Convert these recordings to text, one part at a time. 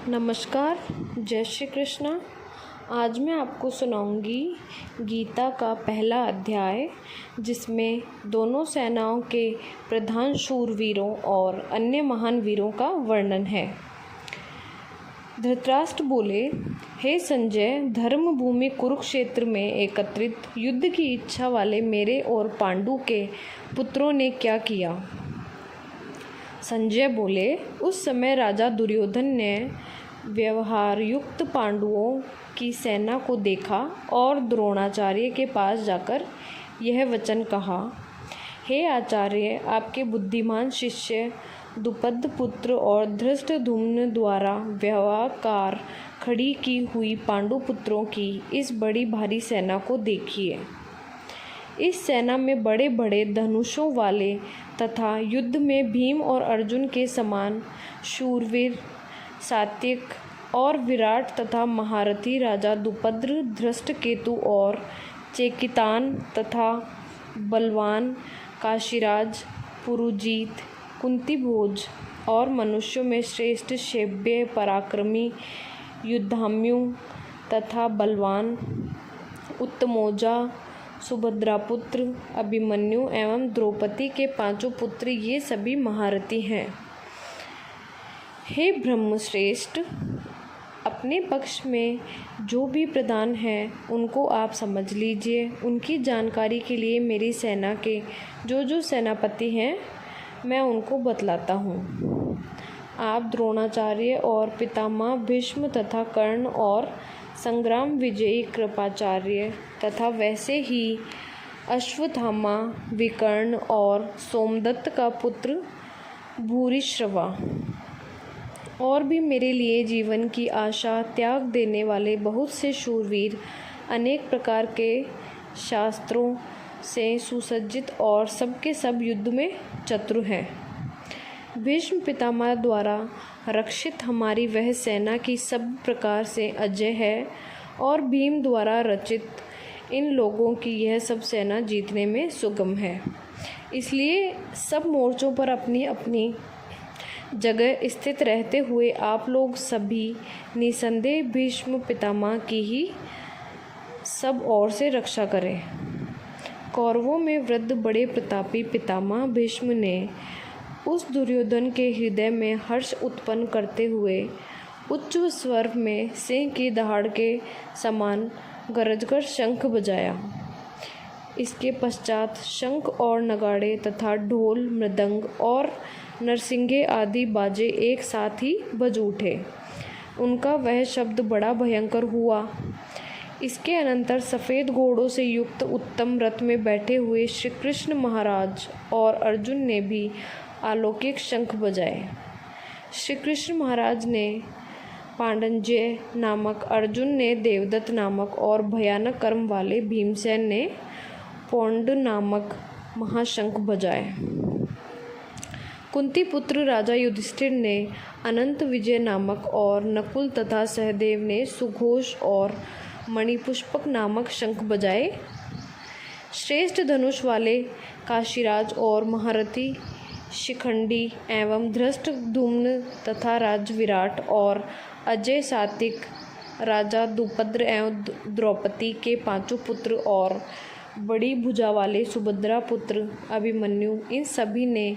नमस्कार, जय श्री कृष्णा। आज मैं आपको सुनाऊंगी गीता का पहला अध्याय, जिसमें दोनों सेनाओं के प्रधान शूरवीरों और अन्य महान वीरों का वर्णन है। धृतराष्ट्र बोले, हे संजय, धर्म भूमि कुरुक्षेत्र में एकत्रित युद्ध की इच्छा वाले मेरे और पांडु के पुत्रों ने क्या किया। संजय बोले, उस समय राजा दुर्योधन ने व्यवहार युक्त पांडवों की सेना को देखा और द्रोणाचार्य के पास जाकर यह वचन कहा, हे आचार्य, आपके बुद्धिमान शिष्य द्रुपद पुत्र और धृष्टद्युम्न द्वारा व्यवहार खड़ी की हुई पांडु पुत्रों की इस बड़ी भारी सेना को देखिए। इस सेना में बड़े बड़े धनुषों वाले तथा युद्ध में भीम और अर्जुन के समान शूरवीर, सात्विक और विराट तथा महारथी राजा द्रुपद, धृष्टकेतु और चेकितान तथा बलवान काशीराज, पुरुजीत, कुंतीभोज और मनुष्यों में श्रेष्ठ शैब्य, पराक्रमी, युद्धाम्यु तथा बलवान उत्तमौजा, सुभद्रापुत्र, अभिमन्यु एवं द्रौपदी के पांचों पुत्र, ये सभी महारथी हैं। हे ब्रह्मश्रेष्ठ, अपने पक्ष में जो भी प्रधान हैं उनको आप समझ लीजिए। उनकी जानकारी के लिए मेरी सेना के जो सेनापति हैं मैं उनको बतलाता हूँ। आप द्रोणाचार्य और पितामह भीष्म तथा कर्ण और संग्राम विजयी कृपाचार्य तथा वैसे ही अश्वत्थामा, विकर्ण और सोमदत्त का पुत्र भूरिश्रवा और भी मेरे लिए जीवन की आशा त्याग देने वाले बहुत से शूरवीर, अनेक प्रकार के शास्त्रों से सुसज्जित और सबके सब युद्ध में चतुर हैं। भीष्म पितामह द्वारा रक्षित हमारी वह सेना की सब प्रकार से अजय है और भीम द्वारा रचित इन लोगों की यह सब सेना जीतने में सुगम है। इसलिए सब मोर्चों पर अपनी अपनी जगह स्थित रहते हुए आप लोग सभी निसंदेह भीष्म पितामह की ही सब ओर से रक्षा करें। कौरवों में वृद्ध बड़े प्रतापी पितामह भीष्म ने उस दुर्योधन के हृदय में हर्ष उत्पन्न करते हुए उच्च स्वर में सिंह की दहाड़ के समान गरजकर शंख बजाया। इसके पश्चात शंख और नगाड़े तथा ढोल, मृदंग और नरसिंगे आदि बाजे एक साथ ही बज उठे। उनका वह शब्द बड़ा भयंकर हुआ। इसके अनंतर सफ़ेद घोड़ों से युक्त उत्तम रथ में बैठे हुए श्री कृष्ण महाराज और अर्जुन ने भी अलौकिक शंख बजाए। श्री कृष्ण महाराज ने पांडंजय नामक, अर्जुन ने देवदत्त नामक और भयानक कर्म वाले भीमसेन ने पौंड नामक महाशंख बजाए। कुंती पुत्र राजा युधिष्ठिर ने अनंत विजय नामक और नकुल तथा सहदेव ने सुघोष और मणिपुष्पक नामक शंख बजाए। श्रेष्ठ धनुष वाले काशीराज और महारथी शिखंडी एवं धृष्टद्युम्न तथा राजविराट और अजय सात्विक राजा द्रुपद एवं द्रौपदी के पांचों पुत्र और बड़ी भुजा वाले सुभद्रा पुत्र अभिमन्यु, इन सभी ने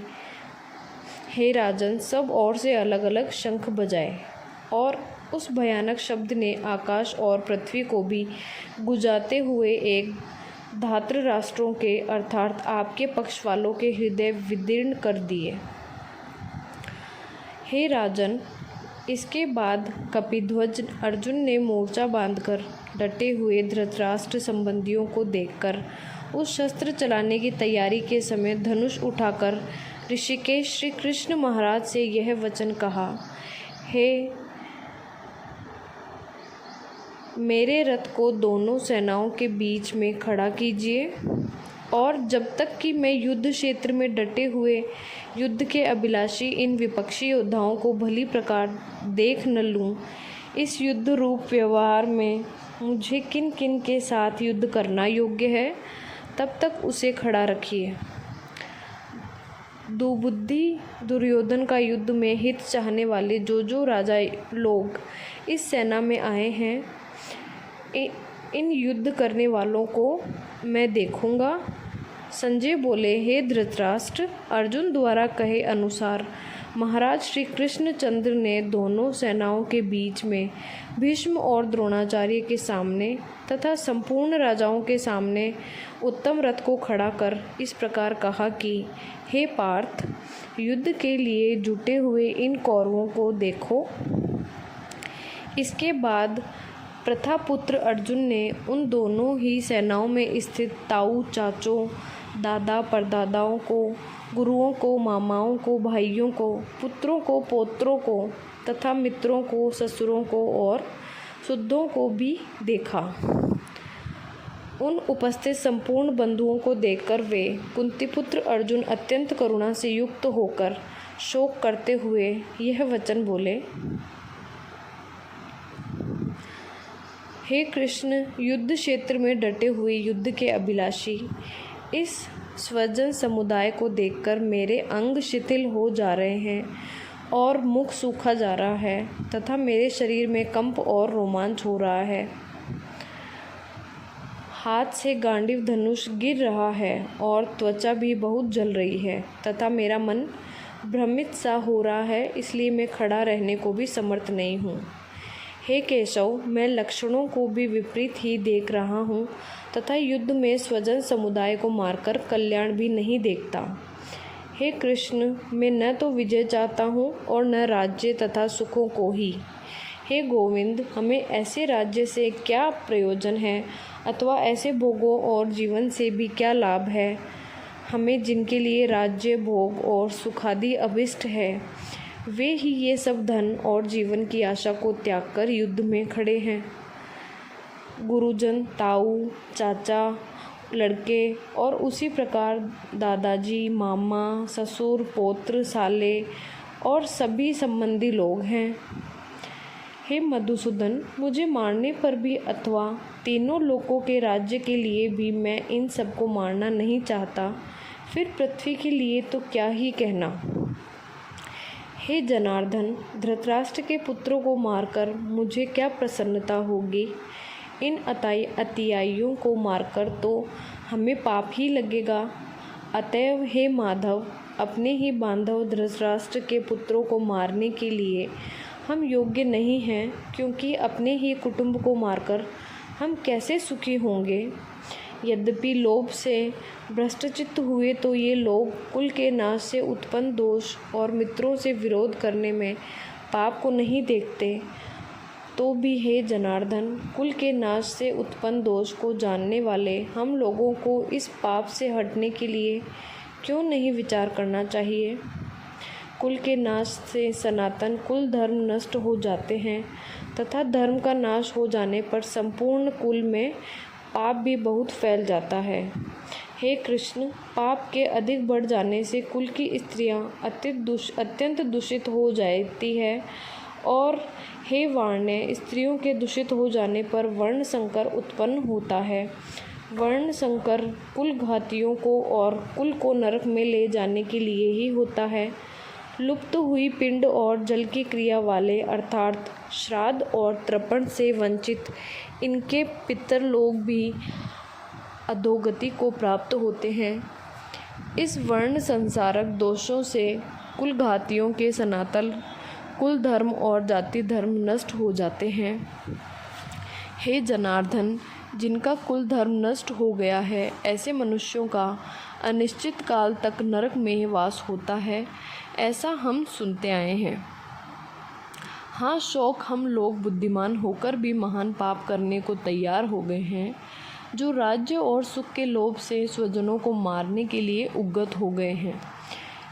हे राजन सब ओर से अलग अलग शंख बजाए और उस भयानक शब्द ने आकाश और पृथ्वी को भी गुंजाते हुए एक धात्र राष्ट्रों के अर्थात आपके पक्ष वालों के हृदय विदीर्ण कर दिए। हे राजन, इसके बाद कपिध्वज अर्जुन ने मोर्चा बांधकर डटे हुए धृतराष्ट्र संबंधियों को देखकर उस शस्त्र चलाने की तैयारी के समय धनुष उठाकर ऋषिकेश श्री कृष्ण महाराज से यह वचन कहा, हे मेरे रथ को दोनों सेनाओं के बीच में खड़ा कीजिए और जब तक कि मैं युद्ध क्षेत्र में डटे हुए युद्ध के अभिलाषी इन विपक्षी योद्धाओं को भली प्रकार देख न लूँ, इस युद्ध रूप व्यवहार में मुझे किन किन के साथ युद्ध करना योग्य है, तब तक उसे खड़ा रखिए। दुबुद्धि दुर्योधन का युद्ध में हित चाहने वाले जो राजा लोग इस सेना में आए हैं, इन युद्ध करने वालों को मैं देखूंगा। संजय बोले, हे धृतराष्ट्र, अर्जुन द्वारा कहे अनुसार महाराज श्री कृष्णचंद्र ने दोनों सेनाओं के बीच में भीष्म और द्रोणाचार्य के सामने तथा संपूर्ण राजाओं के सामने उत्तम रथ को खड़ा कर इस प्रकार कहा कि हे पार्थ, युद्ध के लिए जुटे हुए इन कौरवों को देखो। इसके बाद प्रथापुत्र अर्जुन ने उन दोनों ही सेनाओं में स्थित ताऊ चाचों, दादा परदादाओं को, गुरुओं को, मामाओं को, भाइयों को, पुत्रों को, पोत्रों को तथा मित्रों को, ससुरों को और शुद्धों को भी देखा। उन उपस्थित संपूर्ण बंधुओं को देखकर वे कुंतीपुत्र अर्जुन अत्यंत करुणा से युक्त होकर शोक करते हुए यह वचन बोले, हे कृष्ण, युद्ध क्षेत्र में डटे हुए युद्ध के अभिलाषी इस स्वजन समुदाय को देखकर मेरे अंग शिथिल हो जा रहे हैं और मुख सूखा जा रहा है तथा मेरे शरीर में कंप और रोमांच हो रहा है। हाथ से गांडीव धनुष गिर रहा है और त्वचा भी बहुत जल रही है तथा मेरा मन भ्रमित सा हो रहा है, इसलिए मैं खड़ा रहने को भी समर्थ नहीं हूँ। हे केशव, मैं लक्षणों को भी विपरीत ही देख रहा हूँ तथा युद्ध में स्वजन समुदाय को मारकर कल्याण भी नहीं देखता। हे कृष्ण, मैं न तो विजय चाहता हूँ और न राज्य तथा सुखों को ही। हे गोविंद, हमें ऐसे राज्य से क्या प्रयोजन है अथवा ऐसे भोगों और जीवन से भी क्या लाभ है। हमें जिनके लिए राज्य, भोग और सुखादि अभिष्ट है, वे ही ये सब धन और जीवन की आशा को त्याग कर युद्ध में खड़े हैं। गुरुजन, ताऊ, चाचा, लड़के और उसी प्रकार दादाजी, मामा, ससुर, पौत्र, साले और सभी संबंधी लोग हैं। हे मधुसूदन, मुझे मारने पर भी अथवा तीनों लोकों के राज्य के लिए भी मैं इन सबको मारना नहीं चाहता, फिर पृथ्वी के लिए तो क्या ही कहना। हे जनार्दन, धृतराष्ट्र के पुत्रों को मारकर मुझे क्या प्रसन्नता होगी। इन अतियाइयों को मारकर तो हमें पाप ही लगेगा। अतएव हे माधव, अपने ही बांधव धृतराष्ट्र के पुत्रों को मारने के लिए हम योग्य नहीं हैं, क्योंकि अपने ही कुटुंब को मारकर हम कैसे सुखी होंगे। यद्यपि लोभ से भ्रष्टचित्त हुए तो ये लोग कुल के नाश से उत्पन्न दोष और मित्रों से विरोध करने में पाप को नहीं देखते, तो भी हे जनार्दन, कुल के नाश से उत्पन्न दोष को जानने वाले हम लोगों को इस पाप से हटने के लिए क्यों नहीं विचार करना चाहिए। कुल के नाश से सनातन कुल धर्म नष्ट हो जाते हैं तथा धर्म का नाश हो जाने पर संपूर्ण कुल में पाप भी बहुत फैल जाता है। हे कृष्ण, पाप के अधिक बढ़ जाने से कुल की स्त्रियां अत्यंत दूषित हो जाती है और हे वाण्य, स्त्रियों के दूषित हो जाने पर वर्ण संकर उत्पन्न होता है। वर्ण संकर कुल घातियों को और कुल को नरक में ले जाने के लिए ही होता है। लुप्त हुई पिंड और जल की क्रिया वाले अर्थात श्राद्ध और तर्पण से वंचित इनके पितर लोग भी अधोगति को प्राप्त होते हैं। इस वर्ण संसारक दोषों से कुल घातियों के सनातन कुल धर्म और जाति धर्म नष्ट हो जाते हैं। हे जनार्दन, जिनका कुल धर्म नष्ट हो गया है, ऐसे मनुष्यों का अनिश्चित काल तक नरक में वास होता है, ऐसा हम सुनते आए हैं। हाँ, शौक हम लोग बुद्धिमान होकर भी महान पाप करने को तैयार हो गए हैं, जो राज्य और सुख के लोभ से स्वजनों को मारने के लिए उद्यत हो गए हैं।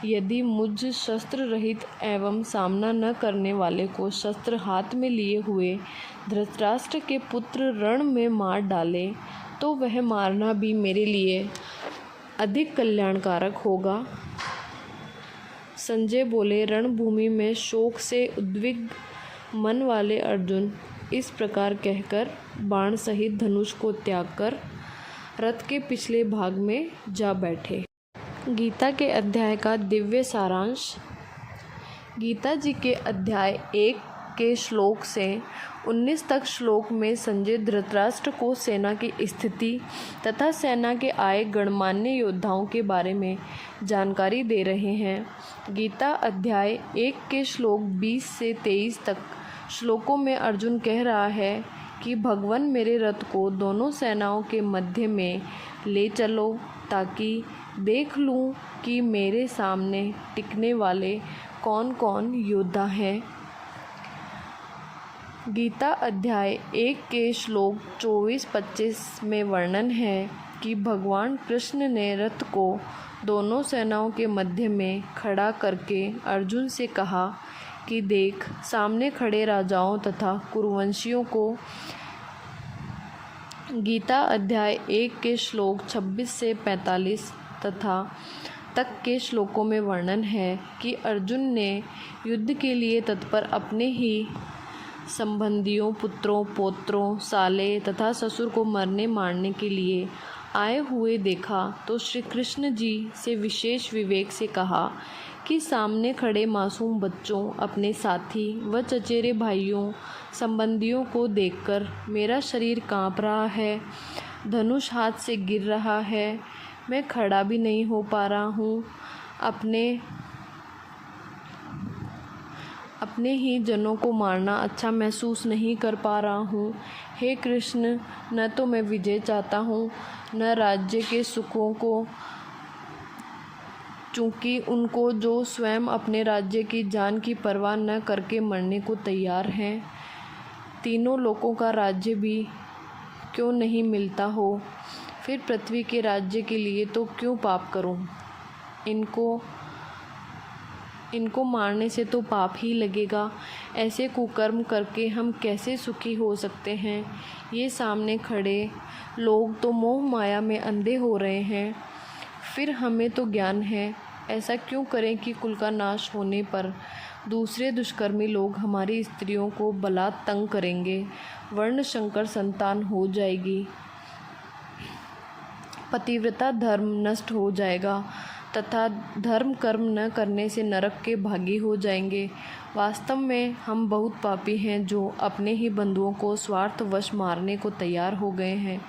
यदि मुझ शस्त्र रहित एवं सामना न करने वाले को शस्त्र हाथ में लिए हुए धृतराष्ट्र के पुत्र रण में मार डाले, तो वह मारना भी मेरे लिए अधिक कल्याणकारक होगा। संजय बोले, रणभूमि में शोक से उद्विग्न मन वाले अर्जुन इस प्रकार कहकर बाण सहित धनुष को त्याग कर रथ के पिछले भाग में जा बैठे। गीता के अध्याय का दिव्य सारांश। गीता जी के अध्याय 1 के श्लोक से 19 तक श्लोक में संजय धृतराष्ट्र को सेना की स्थिति तथा सेना के आए गणमान्य योद्धाओं के बारे में जानकारी दे रहे हैं। गीता अध्याय 1 के श्लोक 20 से 23 तक श्लोकों में अर्जुन कह रहा है कि भगवान मेरे रथ को दोनों सेनाओं के मध्य में ले चलो ताकि देख लूँ कि मेरे सामने टिकने वाले कौन कौन योद्धा हैं। गीता अध्याय 1 के श्लोक 24-25 में वर्णन है कि भगवान कृष्ण ने रथ को दोनों सेनाओं के मध्य में खड़ा करके अर्जुन से कहा कि देख, सामने खड़े राजाओं तथा कुरुवंशियों को। गीता अध्याय 1 के श्लोक 26 से 45 तक के श्लोकों में वर्णन है कि अर्जुन ने युद्ध के लिए तत्पर अपने ही संबंधियों, पुत्रों, पौत्रों, साले तथा ससुर को मरने मारने के लिए आए हुए देखा तो श्री कृष्ण जी से विशेष विवेक से कहा कि सामने खड़े मासूम बच्चों, अपने साथी व चचेरे भाइयों, संबंधियों को देखकर मेरा शरीर कांप रहा है, धनुष हाथ से गिर रहा है, मैं खड़ा भी नहीं हो पा रहा हूँ, अपने ही जनों को मारना अच्छा महसूस नहीं कर पा रहा हूँ। हे कृष्ण, न तो मैं विजय चाहता हूँ न राज्य के सुखों को, चूँकि उनको जो स्वयं अपने राज्य की जान की परवाह न करके मरने को तैयार हैं। तीनों लोकों का राज्य भी क्यों नहीं मिलता हो, फिर पृथ्वी के राज्य के लिए तो क्यों पाप करूं? इनको मारने से तो पाप ही लगेगा। ऐसे कुकर्म करके हम कैसे सुखी हो सकते हैं? ये सामने खड़े लोग तो मोह माया में अंधे हो रहे हैं, फिर हमें तो ज्ञान है। ऐसा क्यों करें कि कुल का नाश होने पर दूसरे दुष्कर्मी लोग हमारी स्त्रियों को बलात् तंग करेंगे, वर्ण संकर संतान हो जाएगी, पतिव्रता धर्म नष्ट हो जाएगा तथा धर्म कर्म न करने से नरक के भागी हो जाएंगे। वास्तव में हम बहुत पापी हैं जो अपने ही बंधुओं को स्वार्थवश मारने को तैयार हो गए हैं।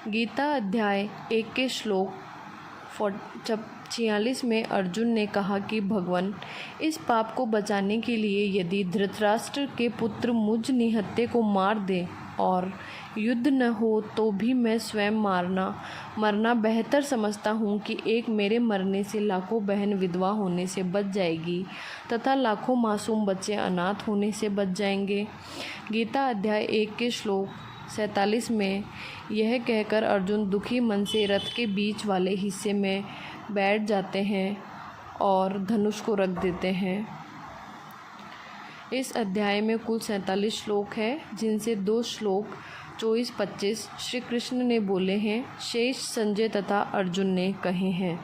गीता अध्याय 1 के श्लोक 46 में अर्जुन ने कहा कि भगवान, इस पाप को बचाने के लिए यदि धृतराष्ट्र के पुत्र मुझ निहत्थे को मार दे और युद्ध न हो तो भी मैं स्वयं मरना बेहतर समझता हूँ कि एक मेरे मरने से लाखों बहन विधवा होने से बच जाएगी तथा लाखों मासूम बच्चे अनाथ होने से बच जाएंगे। गीता अध्याय 1 के श्लोक 47 में यह कहकर अर्जुन दुखी मन से रथ के बीच वाले हिस्से में बैठ जाते हैं और धनुष को रख देते हैं। इस अध्याय में कुल 47 श्लोक है, जिनसे 2 श्लोक 24-25 श्री कृष्ण ने बोले हैं, शेष संजय तथा अर्जुन ने कहे हैं।